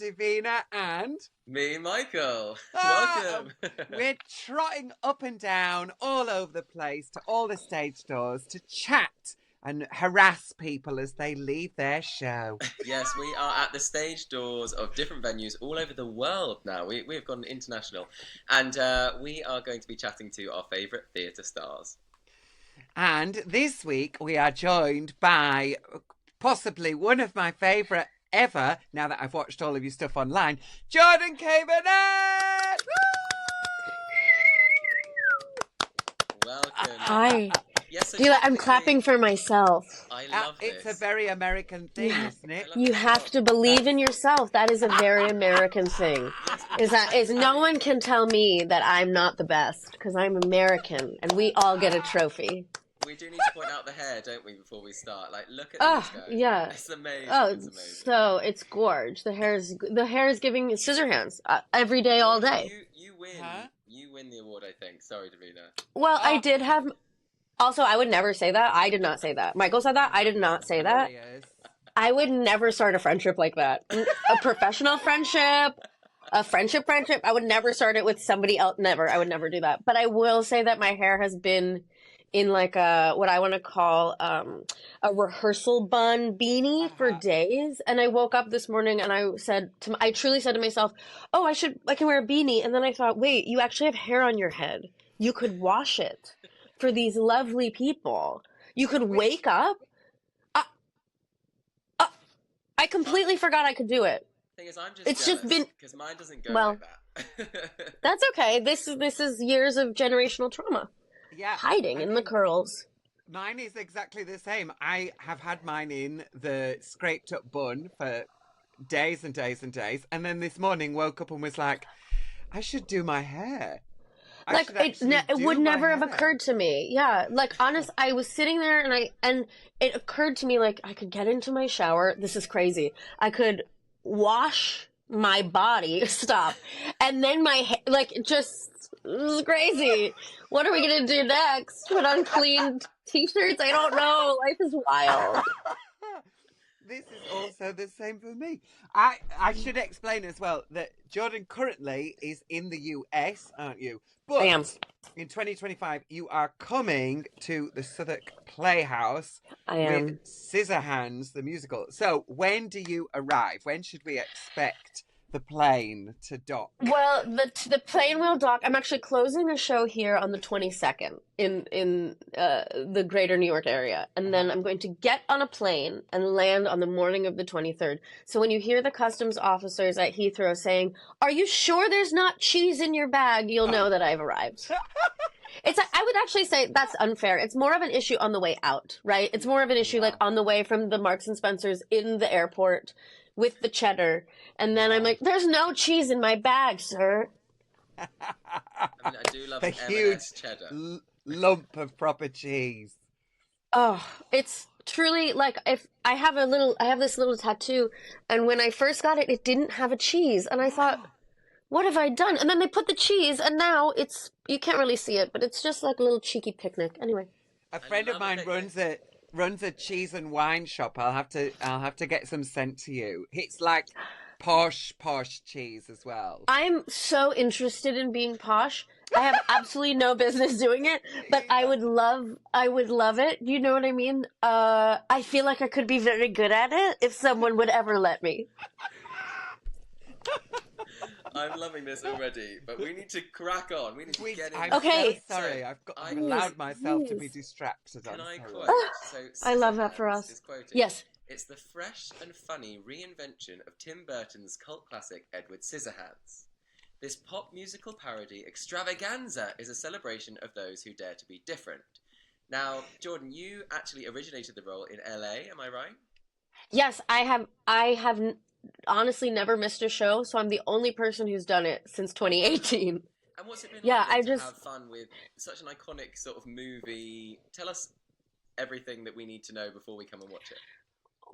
Divina and... Me, Michael. Welcome. We're trotting up and down all over the place to all the stage doors to chat and harass people as they leave their show. Yes, we are at the stage doors of different venues all over the world now. We've gone international. And we are going to be chatting to our favourite theatre stars. And this week we are joined by possibly one of my favourite ever, now that I've watched all of your stuff online, Jordan Kai Burnett! Welcome. Hi. Yes, so I'm clapping for myself. I love this. It's a very American thing, isn't it? You have to believe in yourself. That is a very American thing. Is no one can tell me that I'm not the best because I'm American and we all get a trophy. We do need to point out the hair, don't we, before we start? Like, look at this guy. Yeah. It's amazing. Oh, it's amazing. So it's gorge. The hair is giving ScissorHandz every day, all day. You win. Huh? You win the award, I think. Sorry, Davina. Well, I did have. Also, I would never say that. I did not say that. Michael said that. I did not say that. I would never start a friendship like that. A professional friendship, a friendship. I would never start it with somebody else. Never. I would never do that. But I will say that my hair has been in like a what I want to call a rehearsal bun beanie for days. And I woke up this morning and I truly said to myself, "Oh, I can wear a beanie." And then I thought, "Wait, you actually have hair on your head. You could wash it for these lovely people. You could wake up." I completely forgot I could do it. Thing is, I'm just It's just been because mine doesn't go like that. That's okay. This is years of generational trauma. Yeah, hiding in the curls. Mine is exactly the same. I have had mine in the scraped up bun for days and days and days. And then this morning woke up and was like, I should do my hair. It would never have occurred to me. Yeah. Like, honest, I was sitting there and it occurred to me, like, I could get into my shower. This is crazy. I could wash my body. Stop. And then my hair, like, just... This is crazy. What are we going to do next? Put on clean t-shirts? I don't know. Life is wild. This is also the same for me. I should explain as well that Jordan currently is in the US, aren't you? But I am. In 2025, you are coming to the Southwark Playhouse with ScissorHandz, the musical. So when do you arrive? When should we expect the plane to dock? Well, the plane will dock. I'm actually closing a show here on the 22nd in the greater New York area. And then I'm going to get on a plane and land on the morning of the 23rd. So when you hear the customs officers at Heathrow saying, "Are you sure there's not cheese in your bag?" you'll know that I've arrived. I would actually say that's unfair. It's more of an issue on the way out, right? It's more of an issue like on the way from the Marks and Spencers in the airport with the cheddar, and then I'm like, "There's no cheese in my bag, sir." I mean, I do love a an huge M&S cheddar. Lump of proper cheese. Oh, it's truly like if I have this little tattoo, and when I first got it, it didn't have a cheese, and I thought, "What have I done?" And then they put the cheese, and now you can't really see it, but it's just like a little cheeky picnic. Anyway, a friend of mine runs a cheese and wine shop. I'll have to get some sent to you. It's like posh cheese as well. I'm so interested in being posh. I have absolutely no business doing it, but I would love it. You know what I mean? I feel like I could be very good at it if someone would ever let me. I'm loving this already, but we need to crack on. We need to get in. I'm Okay. so sorry. I've allowed myself to be distracted. Can I quote? So, I love that for us. Yes. It's the fresh and funny reinvention of Tim Burton's cult classic Edward Scissor-Hands. This pop musical parody extravaganza is a celebration of those who dare to be different. Now, Jordan, you actually originated the role in LA, am I right? Yes, I have honestly never missed a show, so I'm the only person who's done it since 2018. And what's it been Yeah, like I to just have fun with such an iconic sort of movie? Tell us everything that we need to know before we come and watch it.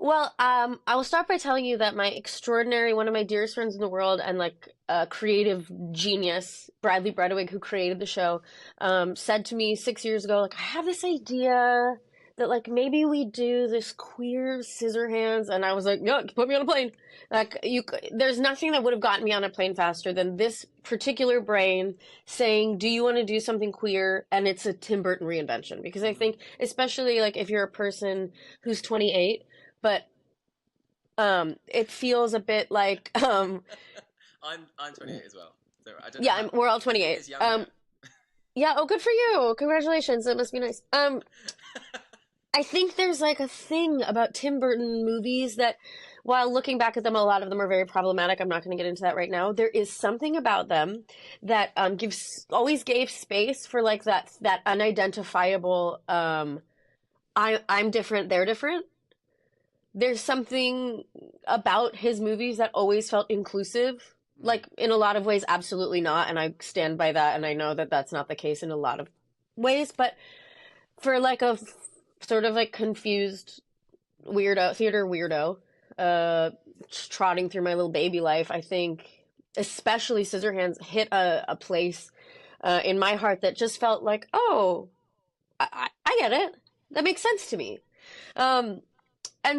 Well, I will start by telling you that one of my dearest friends in the world and like a creative genius, Bradley Bredewig, who created the show, said to me 6 years ago, like, I have this idea that like maybe we do this queer ScissorHandz, and I was like, no, put me on a plane. Like there's nothing that would have gotten me on a plane faster than this particular brain saying, do you want to do something queer? And it's a Tim Burton reinvention, because I think especially like if you're a person who's 28, but it feels a bit like I'm 28 as well. So I don't know we're all 28. Yeah, oh, good for you. Congratulations. That must be nice. I think there's like a thing about Tim Burton movies that, while looking back at them, a lot of them are very problematic. I'm not going to get into that right now. There is something about them that always gave space for like that unidentifiable I'm different, they're different. There's something about his movies that always felt inclusive. Like, in a lot of ways, absolutely not, and I stand by that, and I know that that's not the case in a lot of ways, but for, like, a sort of, like, confused theater weirdo, trotting through my little baby life, I think, especially ScissorHandz, hit a place in my heart that just felt like, oh, I get it. That makes sense to me. And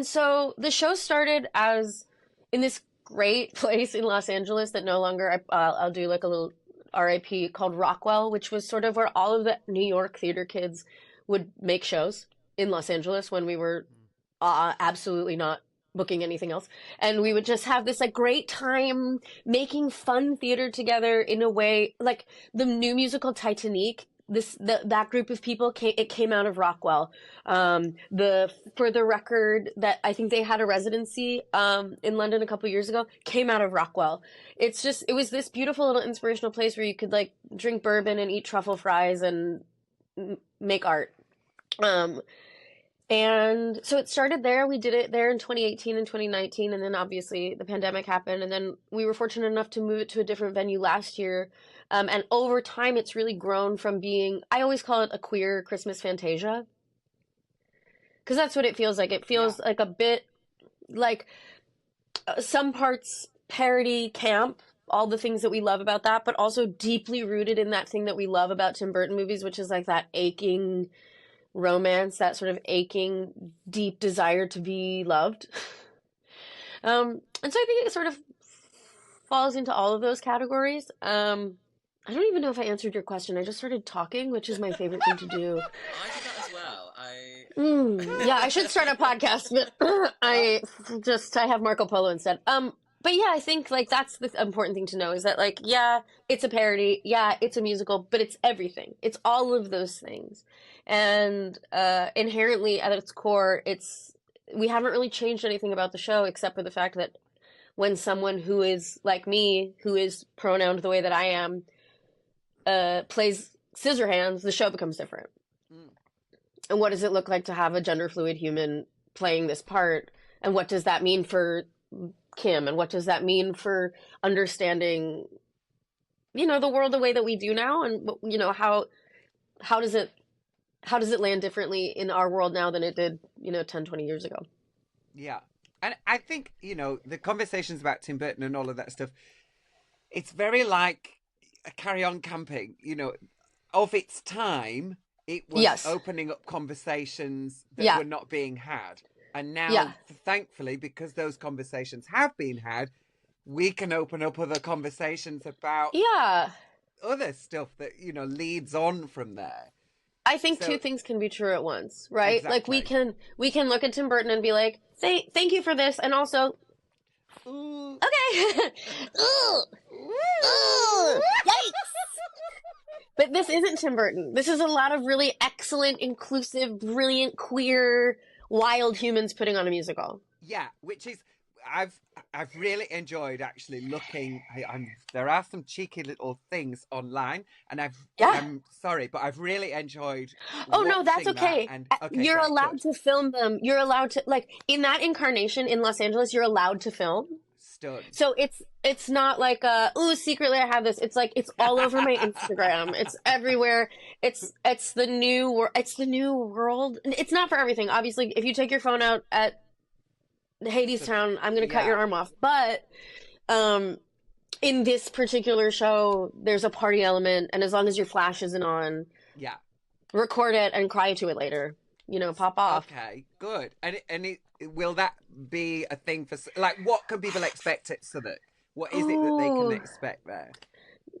so the show started as in this great place in Los Angeles that no longer, I'll do like a little RIP, called Rockwell, which was sort of where all of the New York theater kids would make shows in Los Angeles when we were absolutely not booking anything else. And we would just have this like great time making fun theater together in a way like the new musical Titanic. That group of people came out of Rockwell. For the record, that I think they had a residency in London a couple years ago, came out of Rockwell. It was this beautiful little inspirational place where you could like drink bourbon and eat truffle fries and make art. And so it started there. We did it there in 2018 and 2019, and then obviously the pandemic happened, and then we were fortunate enough to move it to a different venue last year. And over time, it's really grown from being, I always call it a queer Christmas Fantasia. Because that's what it feels like. It feels like a bit like some parts parody camp, all the things that we love about that, but also deeply rooted in that thing that we love about Tim Burton movies, which is like that aching romance, that sort of aching, deep desire to be loved. And so I think it sort of falls into all of those categories. I don't even know if I answered your question. I just started talking, which is my favorite thing to do. I did that as well. Yeah, I should start a podcast, but I have Marco Polo instead. But yeah, I think like that's the important thing to know is that like, yeah, it's a parody. Yeah, it's a musical, but it's everything. It's all of those things. And inherently at its core, we haven't really changed anything about the show except for the fact that when someone who is like me, who is pronouned the way that I am, plays ScissorHandz, the show becomes different. And what does it look like to have a gender fluid human playing this part? And what does that mean for Kim? And what does that mean for understanding, the world the way that we do now? And, how does it land differently in our world now than it did, 10, 20 years ago? Yeah. And I think, the conversations about Tim Burton and all of that stuff, it's very like a Carry On Camping, of its time, it was opening up conversations that were not being had. And now, thankfully, because those conversations have been had, we can open up other conversations about other stuff that, leads on from there. I think two things can be true at once, right? Exactly. Like we can look at Tim Burton and be like, thank you for this, and also, okay, yikes! But this isn't Tim Burton. This is a lot of really excellent, inclusive, brilliant, queer, wild humans putting on a musical. Yeah, which is I've really enjoyed actually looking. There are some cheeky little things online, and I'm sorry, but I've really enjoyed. Oh no, that's okay. You're allowed to film them. You're allowed to, like, in that incarnation in Los Angeles, you're allowed to film. Stud. So it's not like secretly I have this. It's like it's all over my Instagram. It's everywhere. It's the new world. It's not for everything. Obviously, if you take your phone out at Hadestown, I'm going to cut your arm off. But in this particular show, there's a party element, and as long as your flash isn't on, record it and cry to it later. pop off. Okay, good. And will that be a thing for, like, what can people expect at Southwark? What is it that they can expect there?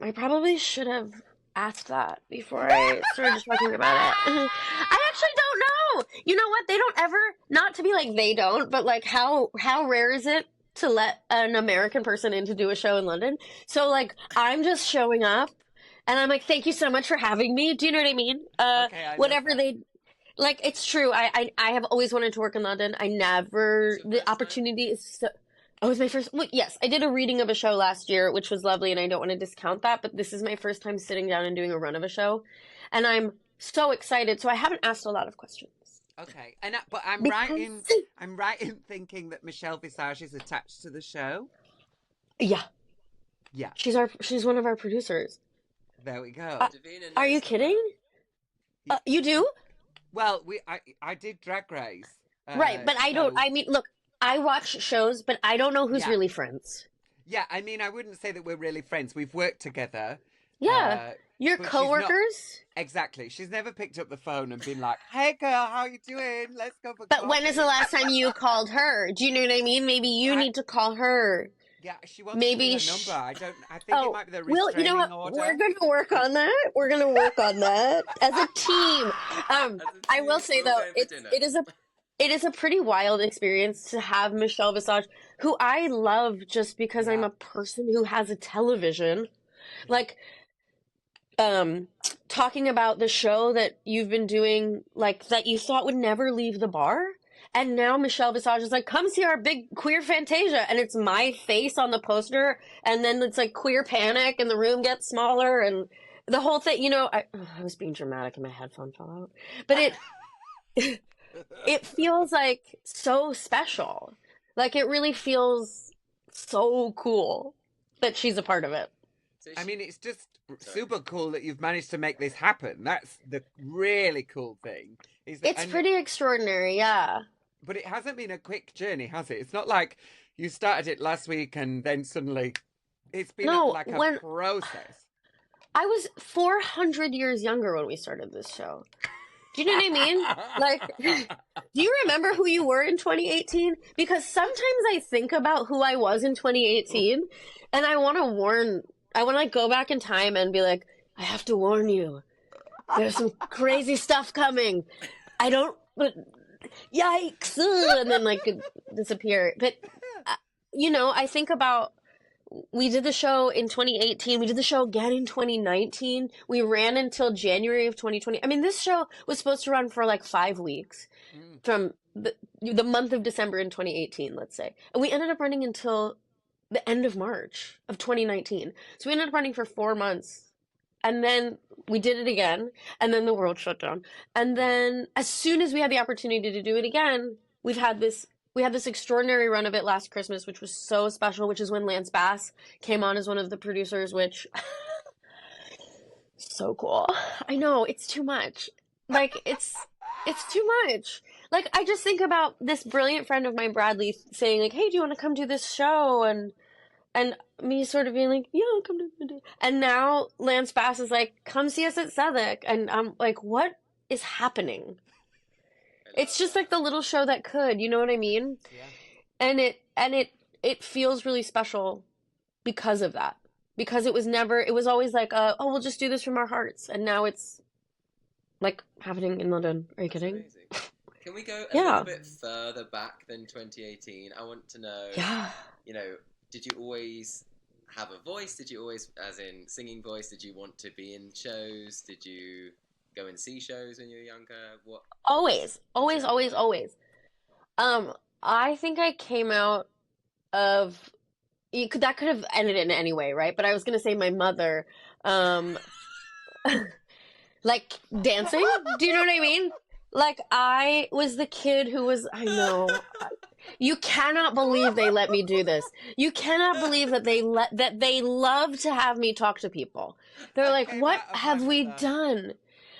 I probably should have asked that before I started talking about it. I actually don't know. You know what? They don't ever, not to be like they don't, but like how rare is it to let an American person in to do a show in London? So like I'm just showing up and I'm like, thank you so much for having me. Do you know what I mean? Okay, whatever they like, it's true. I have always wanted to work in London. The opportunity is so. Oh, it was my first. Well, yes, I did a reading of a show last year, which was lovely, and I don't want to discount that. But this is my first time sitting down and doing a run of a show, and I'm so excited. So I haven't asked a lot of questions. Okay, but I'm right in thinking that Michelle Visage is attached to the show. Yeah, yeah. She's one of our producers. There we go. Are you kidding? You do? Well, I did Drag Race. Right, but I don't. I mean, look. I watch shows, but I don't know who's really friends. Yeah, I mean, I wouldn't say that we're really friends. We've worked together. Yeah. You're coworkers? Exactly. She's never picked up the phone and been like, hey, girl, how you doing? Let's go for But coffee. when is the last time you called her? Do you know what I mean? Maybe you need to call her. Yeah, she wants her number. I think it might be the restraining you know what? order. We're going to work on that. We're going to work on that as a team. I will say, though, it is a pretty wild experience to have Michelle Visage, who I love just because I'm a person who has a television. Like, talking about the show that you've been doing, like, that you thought would never leave the bar. And now Michelle Visage is like, come see our big queer Fantasia. And it's my face on the poster. And then it's like queer panic and the room gets smaller. And the whole thing, I was being dramatic and my headphone fell out. But it feels like so special. Like it really feels so cool that she's a part of it. I mean, it's just super cool that you've managed to make this happen. That's the really cool thing. It's pretty extraordinary, yeah. But it hasn't been a quick journey, has it? It's not like you started it last week and then suddenly it's been a process. I was 400 years younger when we started this show. Do you know what I mean? Like, do you remember who you were in 2018? Because sometimes I think about who I was in 2018 and I want to go back in time and be like, I have to warn you. There's some crazy stuff coming. Yikes. And then like disappear. But, I think about, we did the show in 2018. We did the show again in 2019. We ran until January of 2020. I mean, this show was supposed to run for like 5 weeks from the month of December in 2018, let's say. And we ended up running until the end of March of 2019. So we ended up running for 4 months. And then we did it again. And then the world shut down. And then as soon as we had the opportunity to do it again, we had this extraordinary run of it last Christmas, which was so special, which is when Lance Bass came on as one of the producers, which so cool. I know, it's too much. Like, it's too much. Like, I just think about this brilliant friend of mine, Bradley, saying, like, hey, do you want to come do this show? And me sort of being like, yeah, I'll come do it. And now Lance Bass is like, come see us at Southwark. And I'm like, what is happening? It's just like the little show that could, you know what I mean? Yeah. And it feels really special because of that. Because it was always like, we'll just do this from our hearts. And now it's like happening in London. Are you kidding? Can we go a little bit further back than 2018? I want to know, did you always have a voice? Did you always, as in singing voice, did you want to be in shows? Did you go and see shows when you were younger? What? Always. I think I came out of that could have ended in any way, right? But I was gonna say my mother, like dancing. Do you know what I mean? Like I was the kid who was. I know. You cannot believe they let me do this. You cannot believe that they love to have me talk to people. They're like, what have we done?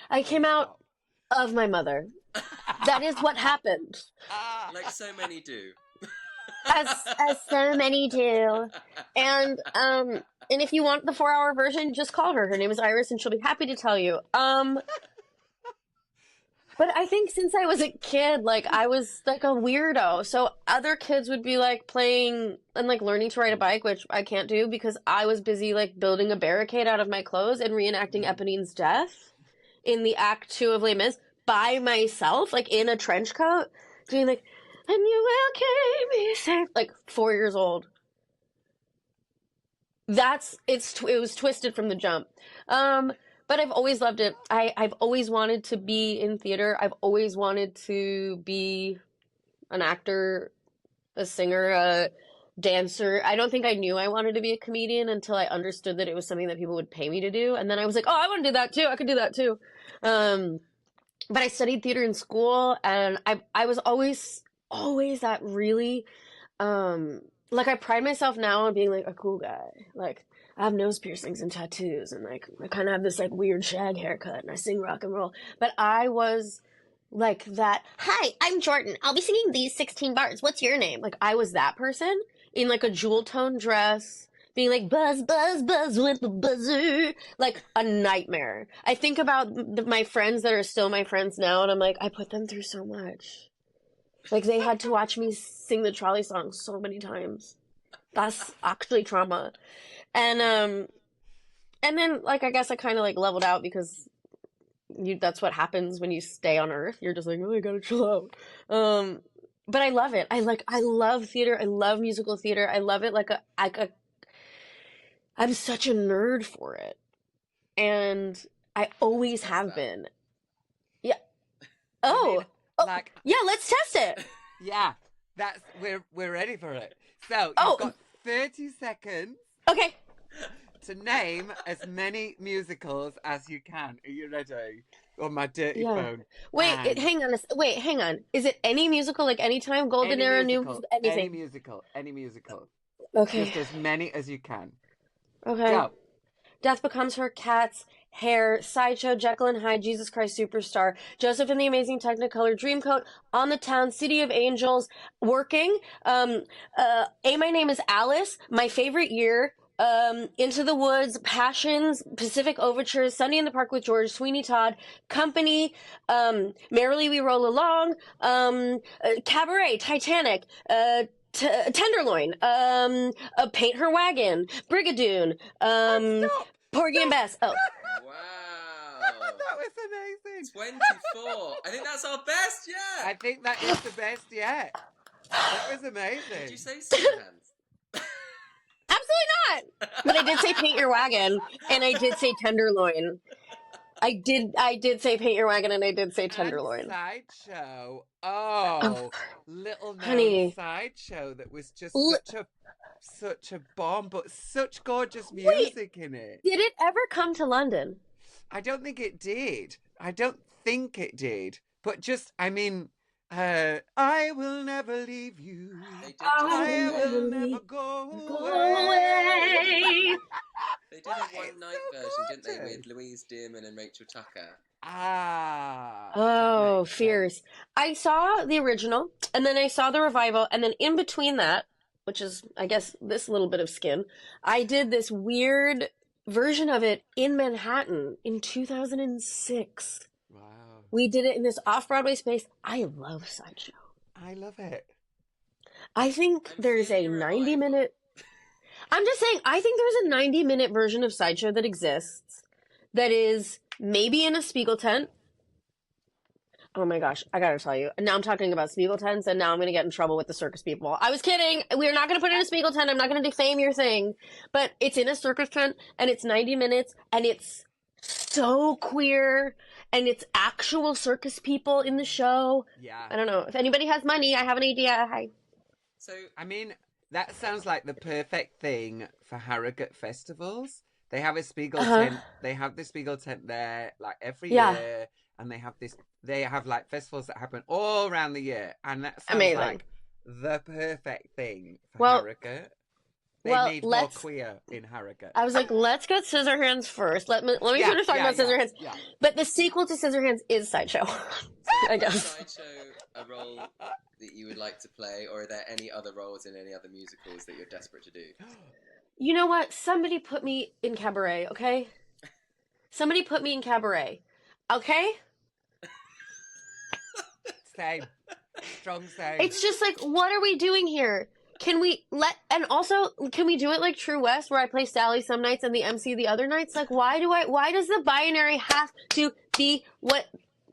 I came out of my mother. That is what happened. Like so many do. As so many do. And if you want the 4-hour version, just call her. Her name is Iris and she'll be happy to tell you. But But I think since I was a kid, like, I was like a weirdo. So other kids would be like playing and like learning to ride a bike, which I can't do because I was busy like building a barricade out of my clothes and reenacting Eponine's death in the Act 2 of Les Mis by myself, like in a trench coat, doing like, and you will keep me safe, like 4 years old. It was twisted from the jump. But I've always loved it. I've always wanted to be in theater. I've always wanted to be an actor, a singer, a dancer. I don't think I knew I wanted to be a comedian until I understood that it was something that people would pay me to do. And then I was like, oh, I want to do that too. I could do that too. But I studied theater in school, and I was always that really, like, I pride myself now on being like a cool guy. Like, I have nose piercings and tattoos, and like I kind of have this like weird shag haircut, and I sing rock and roll. But I was like that. Hi, I'm Jordan. I'll be singing these 16 bars. What's your name? Like, I was that person in like a jewel tone dress, being like buzz, buzz, buzz with the buzzer, like a nightmare. I think about my friends that are still my friends now, and I'm like, I put them through so much. Like, they had to watch me sing the trolley song so many times. That's actually trauma. And then, like, I guess I kind of, like, leveled out because that's what happens when you stay on Earth. You're just like, oh, I gotta chill out. But I love it. I love theater. I love musical theater. I love it I'm such a nerd for it. And I always have been. Yeah. Oh. Like, yeah, let's test it. Yeah. We're ready for it. So, you've got 30 seconds. Okay. To name as many musicals as you can. Are you ready? On my dirty phone. Wait, hang on. Is it any musical, like Anytime, Golden Era, New, anything? Any musical. Okay. Just as many as you can. Okay. Go. Death Becomes Her, Cats, Hair, Sideshow, Jekyll and Hyde, Jesus Christ Superstar, Joseph and the Amazing Technicolor Dreamcoat, On the Town, City of Angels, Working, My Name is Alice, My Favorite Year, Into the Woods, Passions, Pacific Overtures, Sunday in the Park with George, Sweeney Todd, Company, Merrily We Roll Along, Cabaret, Titanic, Tenderloin, Paint Her Wagon, Brigadoon, Porgy and Bess. Oh. Wow. That was amazing. 24. I think that's our best yet. I think that is the best yet. That was amazing. Did you say ScissorHandz? Absolutely not. But I did say Paint Your Wagon, and I did say Tenderloin. I did say Paint Your Wagon, and I did say Tenderloin. And Sideshow. Oh, little honey. Sideshow that was just such a bomb, but such gorgeous music in it. Did it ever come to London? I don't think it did. But just, I mean, I will never leave you. I will never go away. They did a one-night version, didn't they, with Louise Dearman and Rachel Tucker? Oh, fierce. I saw the original, and then I saw the revival, and then in between that, which is, I guess, this little bit of skin, I did this weird version of it in Manhattan in 2006. Wow. We did it in this off-Broadway space. I love Sideshow. I love it. I think there's a 90-minute... I'm just saying, I think there's a 90-minute version of Sideshow that exists that is maybe in a Spiegel tent. Oh my gosh, I gotta tell you. Now I'm talking about Spiegel tents, and now I'm gonna get in trouble with the circus people. I was kidding. We're not gonna put it in a Spiegel tent. I'm not gonna defame your thing. But it's in a circus tent, and it's 90 minutes, and it's so queer, and it's actual circus people in the show. Yeah. I don't know. If anybody has money, I have an idea. Hi. So, I mean, that sounds like the perfect thing for Harrogate festivals. They have a Spiegel tent. They have the Spiegel tent there, like, every year. And they have like festivals that happen all around the year, and that sounds like the perfect thing for Harrogate. They need more queer in Harrogate. I was like, let's get ScissorHandz first. Let me finish talking about ScissorHandz. Yeah. But the sequel to ScissorHandz is Sideshow. I guess. Is Sideshow a role that you would like to play, or are there any other roles in any other musicals that you're desperate to do? You know what? Somebody put me in Cabaret, okay? Somebody put me in Cabaret, okay? Same. Strong same. It's just like, what are we doing here? Can we and also, can we do it like True West, where I play Sally some nights and the MC the other nights? Like, why does the binary have to be what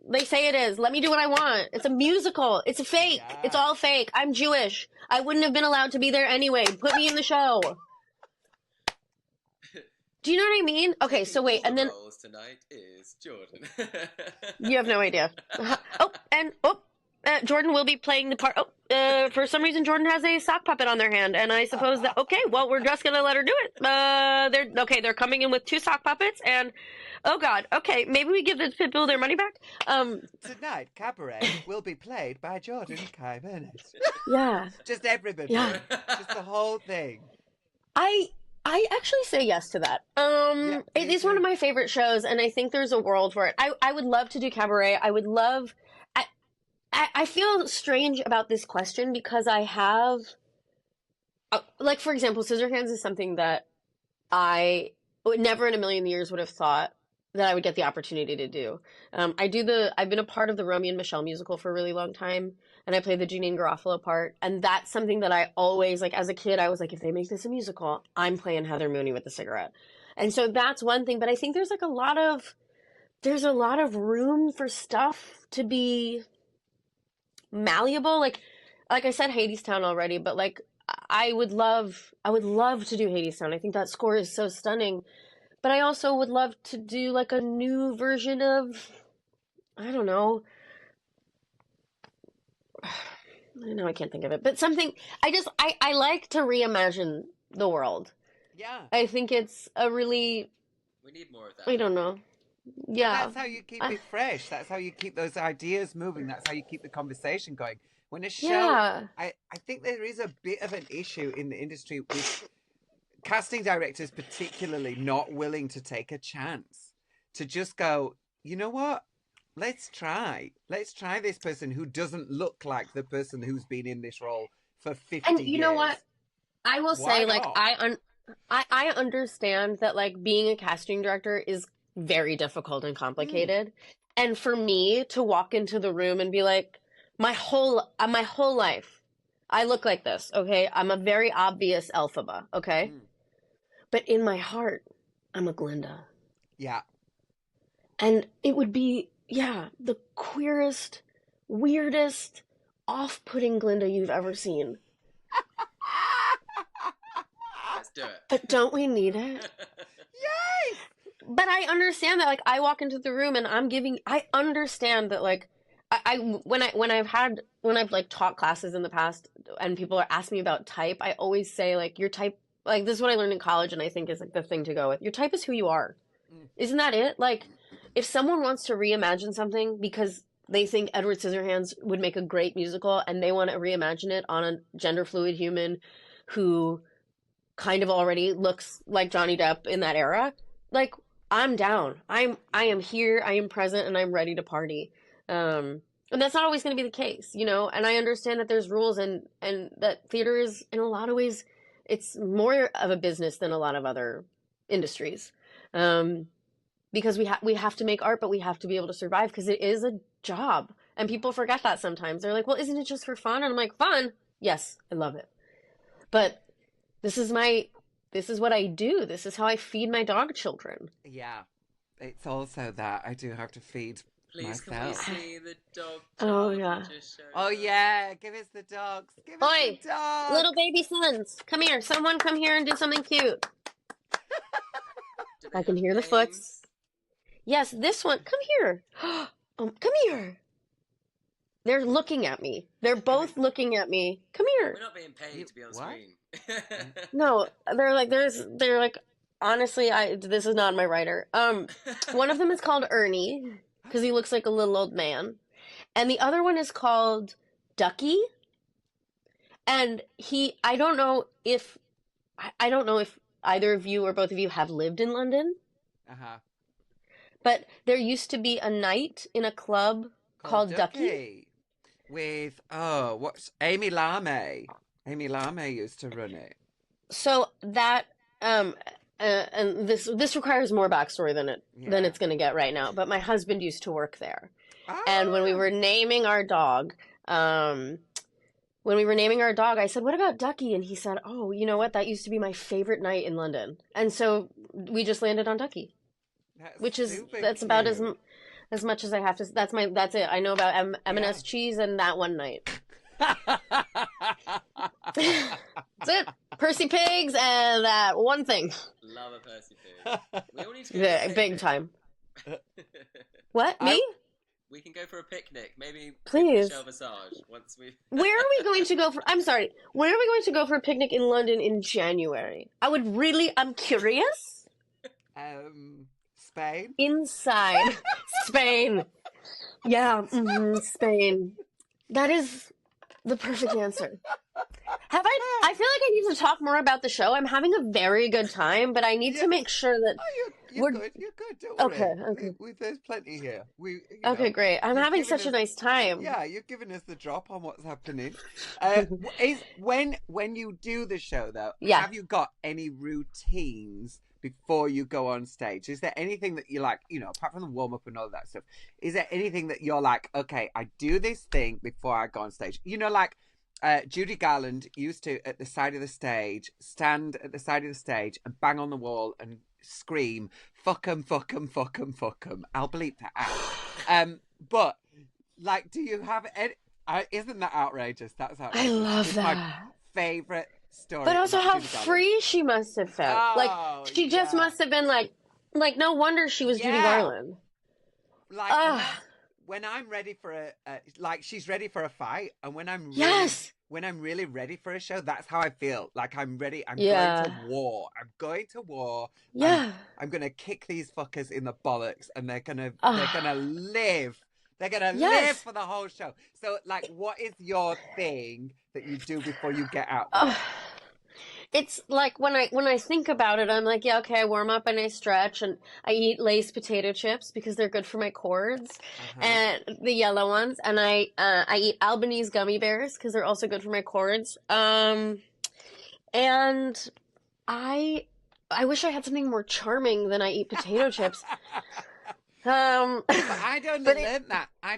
they say it is? Let me do what I want. It's a musical. It's a fake. Yeah. It's all fake. I'm Jewish. I wouldn't have been allowed to be there anyway. Put me in the show. Do you know what I mean? Okay, so wait, and then tonight is Jordan. You have no idea. Jordan will be playing the part. For some reason, Jordan has a sock puppet on their hand, and I suppose that we're just gonna let her do it. They're coming in with 2 sock puppets, and oh god, okay, maybe we give the people their money back. Tonight, Cabaret will be played by Jordan Kai Burnett. Yeah, just everybody. Yeah, just the whole thing. I actually say yes to that. It is one of my favorite shows, and I think there's a world for it. I would love to do Cabaret. I would love. I feel strange about this question because I have, like, for example, ScissorHandz is something that I would never in a million years would have thought that I would get the opportunity to do. I've been a part of the Romeo and Michelle musical for a really long time, and I played the Jeanine Garofalo part, and that's something that I always, like, as a kid, I was like, if they make this a musical, I'm playing Heather Mooney with the cigarette. And so that's one thing, but I think there's a lot of room for stuff to be malleable. Like I said Hadestown already, but like I would love to do Hadestown. I think that score is so stunning, but I also would love to do like a new version of, I don't know, I can't think of it, but something. I like to reimagine the world. Yeah, I think it's a really, we need more of that. I don't know. Yeah, that's how you keep it fresh. That's how you keep those ideas moving. That's how you keep the conversation going. When a show, I think there is a bit of an issue in the industry with casting directors, particularly not willing to take a chance to just go, you know what? Let's try this person who doesn't look like the person who's been in this role for 50 years. And you know what? I will say, like, I understand that, like, being a casting director is very difficult and complicated. And for me to walk into the room and be like, my whole life, I look like this, okay? I'm a very obvious Elphaba, okay? But in my heart, I'm a Glinda. Yeah. And it would be, the queerest, weirdest, off-putting Glinda you've ever seen. Let's do it. But don't we need it? Yay! But I understand that, like, I walk into the room and I understand that, like, when I've like taught classes in the past and people are asking me about type, I always say, like, your type, like, this is what I learned in college and I think is like the thing to go with. Your type is who you are. Isn't that it? Like, if someone wants to reimagine something because they think Edward Scissor would make a great musical and they want to reimagine it on a gender fluid human who kind of already looks like Johnny Depp in that era, like, I'm down. I am here, I am present, and I'm ready to party. And that's not always going to be the case, you know? And I understand that there's rules and that theater is, in a lot of ways, it's more of a business than a lot of other industries. Because we have to make art, but we have to be able to survive because it is a job. And people forget that sometimes. They're like, well, isn't it just for fun? And I'm like, fun? Yes, I love it. But this is what I do. This is how I feed my dog children. Yeah. It's also that I do have to feed Please, myself. can we see the dog? Oh, yeah. Oh, yeah. Give us the dogs. Give us the dogs. Little baby sons. Come here. Someone come here and do something cute. I can hear the foots. Yes, this one. Come here. Come here. They're looking at me. They're both looking at me. Come here. We're not being paid to be on screen. No, they're like, honestly, this is not my writer. One of them is called Ernie, because he looks like a little old man. And the other one is called Ducky. And I don't know if either of you or both of you have lived in London. Uh-huh. But there used to be a night in a club called Ducky. With, what's Amy Lame. Amy Lame used to run it. So that, and this requires more backstory than it's going to get right now. But my husband used to work there. And when we were naming our dog, I said, "What about Ducky?" And he said, "Oh, you know what? That used to be my favorite night in London." And so we just landed on Ducky, that's about as much as I have to. That's it. I know about M&S cheese and that one night. That's it. Percy Pigs and that one thing. Love a Percy Pig. We all need to go Yeah, big time. What? Me? We can go for a picnic, maybe. Please. Michelle Visage once we. Where are we going to go for? I'm sorry. Where are we going to go for a picnic in London in January? I'm curious. Spain. Inside Spain. Yeah, Spain. That is the perfect answer. I feel like I need to talk more about the show. I'm having a very good time, but I need to make sure that you're good. You're good. Don't worry. Okay. There's plenty here. Okay, great. I'm having such a nice time. Yeah, you're giving us the drop on what's happening. When you do the show, though, have you got any routines before you go on stage? Is there anything that you like, apart from the warm-up and all that stuff, is there anything that you're like, okay, I do this thing before I go on stage? Judy Garland used to, at the side of the stage, stand at the side of the stage and bang on the wall and scream, "Fuck 'em, fuck 'em, fuck 'em, fuck 'em." I'll bleep that out. But, do you have any... isn't that outrageous? That's outrageous. I love that. My favourite story. But also how free she must have felt. She just must have been like, no wonder she was Judy Garland. When I'm ready for she's ready for a fight, and when I'm really ready for a show, that's how I feel. Like I'm ready. I'm going to war. I'm going to war. Yeah. I'm gonna kick these fuckers in the bollocks, and they're gonna live. They're gonna live for the whole show. So, what is your thing that you do before you get out? It's like when I think about it, I'm like, yeah, okay, I warm up and I stretch and I eat Lay's potato chips because they're good for my cords, and the yellow ones, and I eat Albanese gummy bears because they're also good for my cords. And I wish I had something more charming than I eat potato chips. But I'd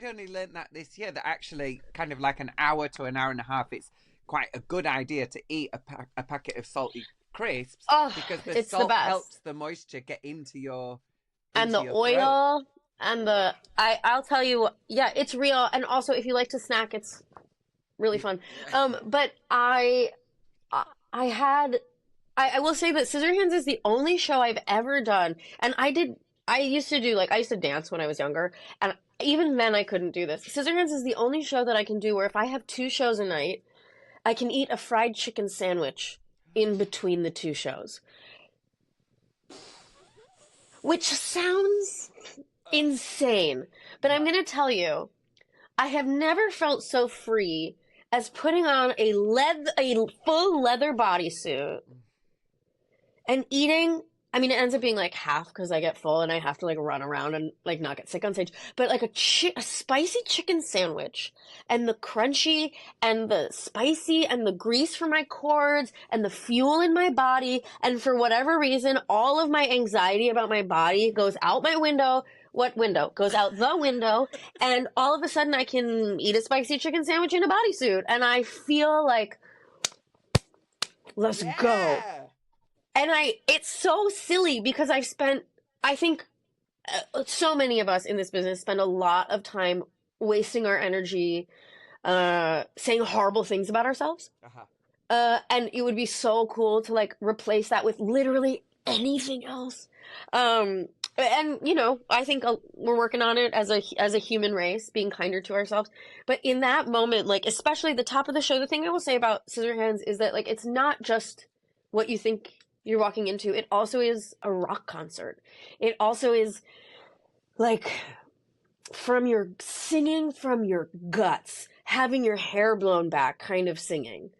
only learned that this year, that actually kind of like an hour to an hour and a half, it's quite a good idea to eat a packet of salty crisps because the salt helps the moisture get into your oil and I'll tell you, it's real. And also, if you like to snack, it's really fun. But I will say that ScissorHandz is the only show I've ever done, and I used to dance when I was younger, and even then I couldn't do this. ScissorHandz is the only show that I can do where if I have 2 shows a night, I can eat a fried chicken sandwich in between the 2 shows. Which sounds insane, but I'm going to tell you, I have never felt so free as putting on a full leather bodysuit and eating. I mean, it ends up being like half because I get full and I have to run around and not get sick on stage. But a spicy chicken sandwich, and the crunchy and the spicy and the grease for my cords and the fuel in my body. And for whatever reason, all of my anxiety about my body goes out my window. What window? Goes out the window. And all of a sudden I can eat a spicy chicken sandwich in a bodysuit. And I feel like, let's go. And it's so silly because I think so many of us in this business spend a lot of time wasting our energy saying horrible things about ourselves. And it would be so cool to replace that with literally anything else. And I think we're working on it as a human race, being kinder to ourselves. But in that moment, especially at the top of the show, the thing I will say about ScissorHandz is that it's not just what you think you're walking into. It also is a rock concert. It also is singing from your guts, having your hair blown back kind of singing.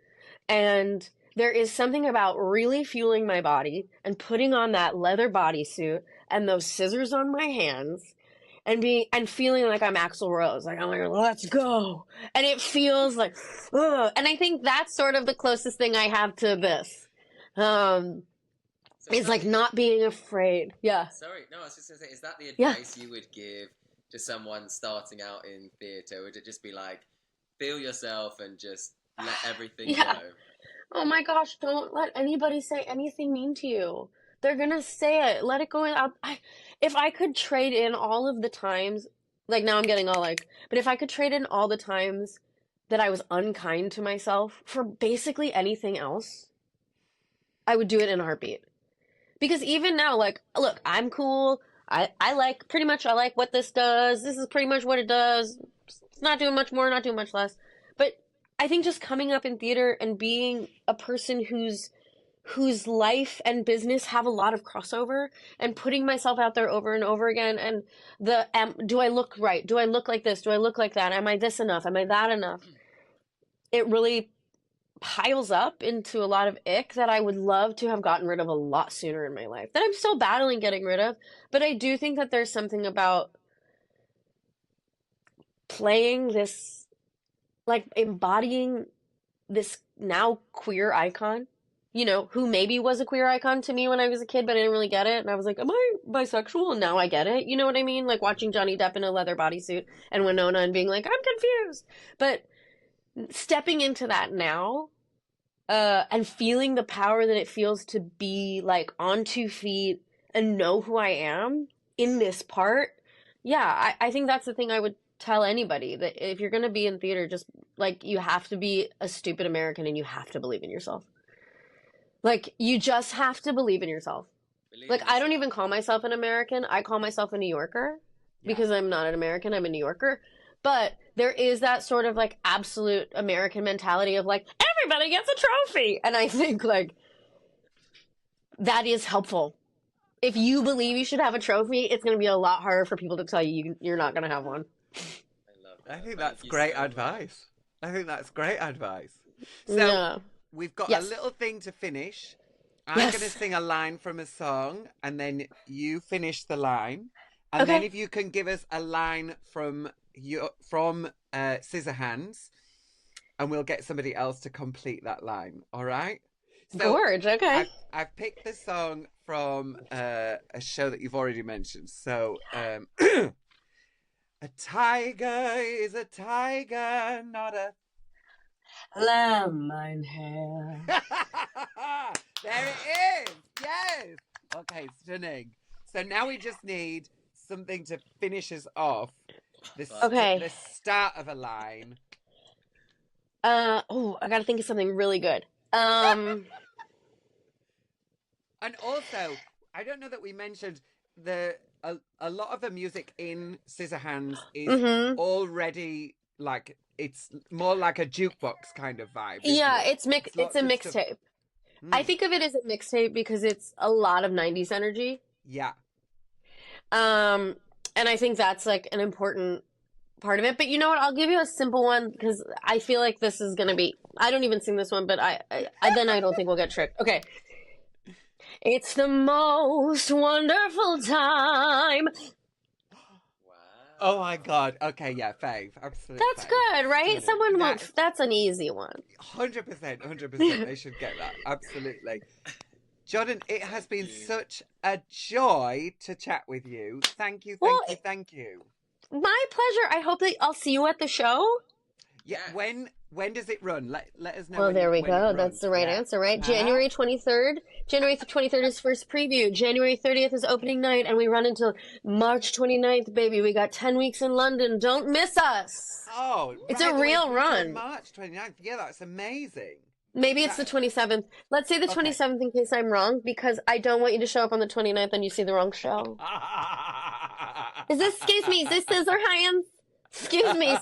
And there is something about really fueling my body and putting on that leather bodysuit and those scissors on my hands and feeling like I'm Axl Rose. I'm let's go. And it feels like, ugh. And I think that's sort of the closest thing I have to this. It's not being afraid. Yeah. Sorry, no, I was just going to say, is that the advice you would give to someone starting out in theatre? Would it just be like, feel yourself and just let everything go? Oh my gosh, don't let anybody say anything mean to you. They're gonna say it. Let it go out. If I could trade in all of the times, like now I'm getting all like, but if I could trade in all the times that I was unkind to myself for basically anything else, I would do it in a heartbeat. Because even now, like, look, I'm cool. I like, pretty much, I like what this does. This is pretty much what it does. It's not doing much more, not doing much less. But I think just coming up in theater and being a person whose life and business have a lot of crossover, and putting myself out there over and over again, and do I look right? Do I look like this? Do I look like that? Am I this enough? Am I that enough? It really piles up into a lot of ick that I would love to have gotten rid of a lot sooner in my life, that I'm still battling getting rid of. But I do think that there's something about playing this, like embodying this now queer icon, you know, who maybe was a queer icon to me when I was a kid, but I didn't really get it. And I was like, am I bisexual? And now I get it. You know what I mean? Like watching Johnny Depp in a leather bodysuit and Winona and being like, I'm confused. But stepping into that now, and feeling the power that it feels to be like on 2 feet and know who I am in this part. Yeah, I think that's the thing I would tell anybody, that if you're going to be in theater, just like, you have to be a stupid American and you have to believe in yourself. Like, you just have to believe in yourself. Like, I don't even call myself an American. I call myself a New Yorker because I'm not an American. I'm a New Yorker. But there is that sort of like absolute American mentality of like, everybody gets a trophy. And I think like that is helpful. If you believe you should have a trophy, it's going to be a lot harder for people to tell you you're not going to have one. I love that. I think that's great advice. I think that's great advice. So we've got a little thing to finish. I'm going to sing a line from a song, and then you finish the line. And then if you can give us a line from ScissorHandz, and we'll get somebody else to complete that line. All right? So Gorge, okay. I've picked the song from a show that you've already mentioned. So, a tiger is a tiger, not a lamb, mein Herr. There it is. Yes. Okay, stunning. So now we just need something to finish us off. The start of a line. I gotta think of something really good. And also, I don't know that we mentioned a lot of the music in ScissorHandz is already like, it's more like a jukebox kind of vibe. Yeah, it's a mixtape. I think of it as a mixtape because it's a lot of 90s energy. Yeah. And I think that's like an important part of it. But you know what? I'll give you a simple one because I feel like this is going to be, I don't even sing this one, but then I don't think we'll get tricked. Okay. It's the most wonderful time. Oh my God. Okay, yeah, fave. Absolutely. That's good, right? Someone wants, that's an easy one. 100%. They should get that. Absolutely. Jordan, it has been such a joy to chat with you. Thank you. My pleasure. I hope that I'll see you at the show. Yeah. When does it run? Let us know. Well, there we go. That's the right answer, right? January 23rd. January 23rd is first preview. January 30th is opening night, and we run until March 29th, baby. We got 10 weeks in London. Don't miss us. Oh, it's a real run. March 29th. Yeah, that's amazing. Maybe it's the 27th. Let's say the 27th in case I'm wrong, because I don't want you to show up on the 29th and you see the wrong show. Excuse me, is this ScissorHandz? Excuse me,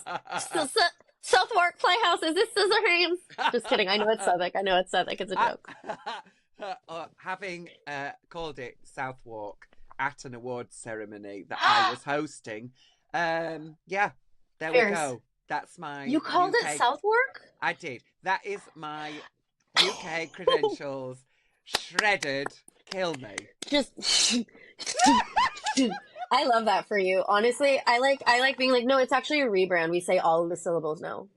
Southwark Playhouse, is this ScissorHandz? Just kidding, I know it's Southwark, it's a joke. Having called it Southwark at an awards ceremony that I was hosting, there we go. That's my You called it Southwark? I did. That is my UK credentials. Shredded. Kill me. Just I love that for you. Honestly, I like being like, no, it's actually a rebrand. We say all of the syllables now.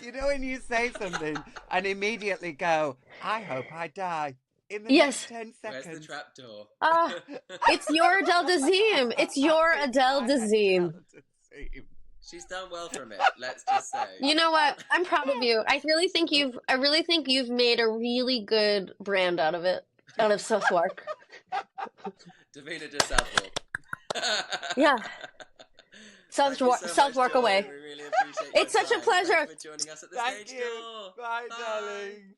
You know when you say something and immediately go, I hope I die. in the next 10 Where's seconds. the trapdoor? It's your Adele Dazeem. It's your Adele Dazeem. She's done well from it, let's just say. You know what? I'm proud of you. I really think you've made a really good brand out of it. Out of Southwark. Davina de Southwark. Yeah. Southwark away. We really appreciate It's such a pleasure. Thanks for joining us at the stage door. Bye, darling.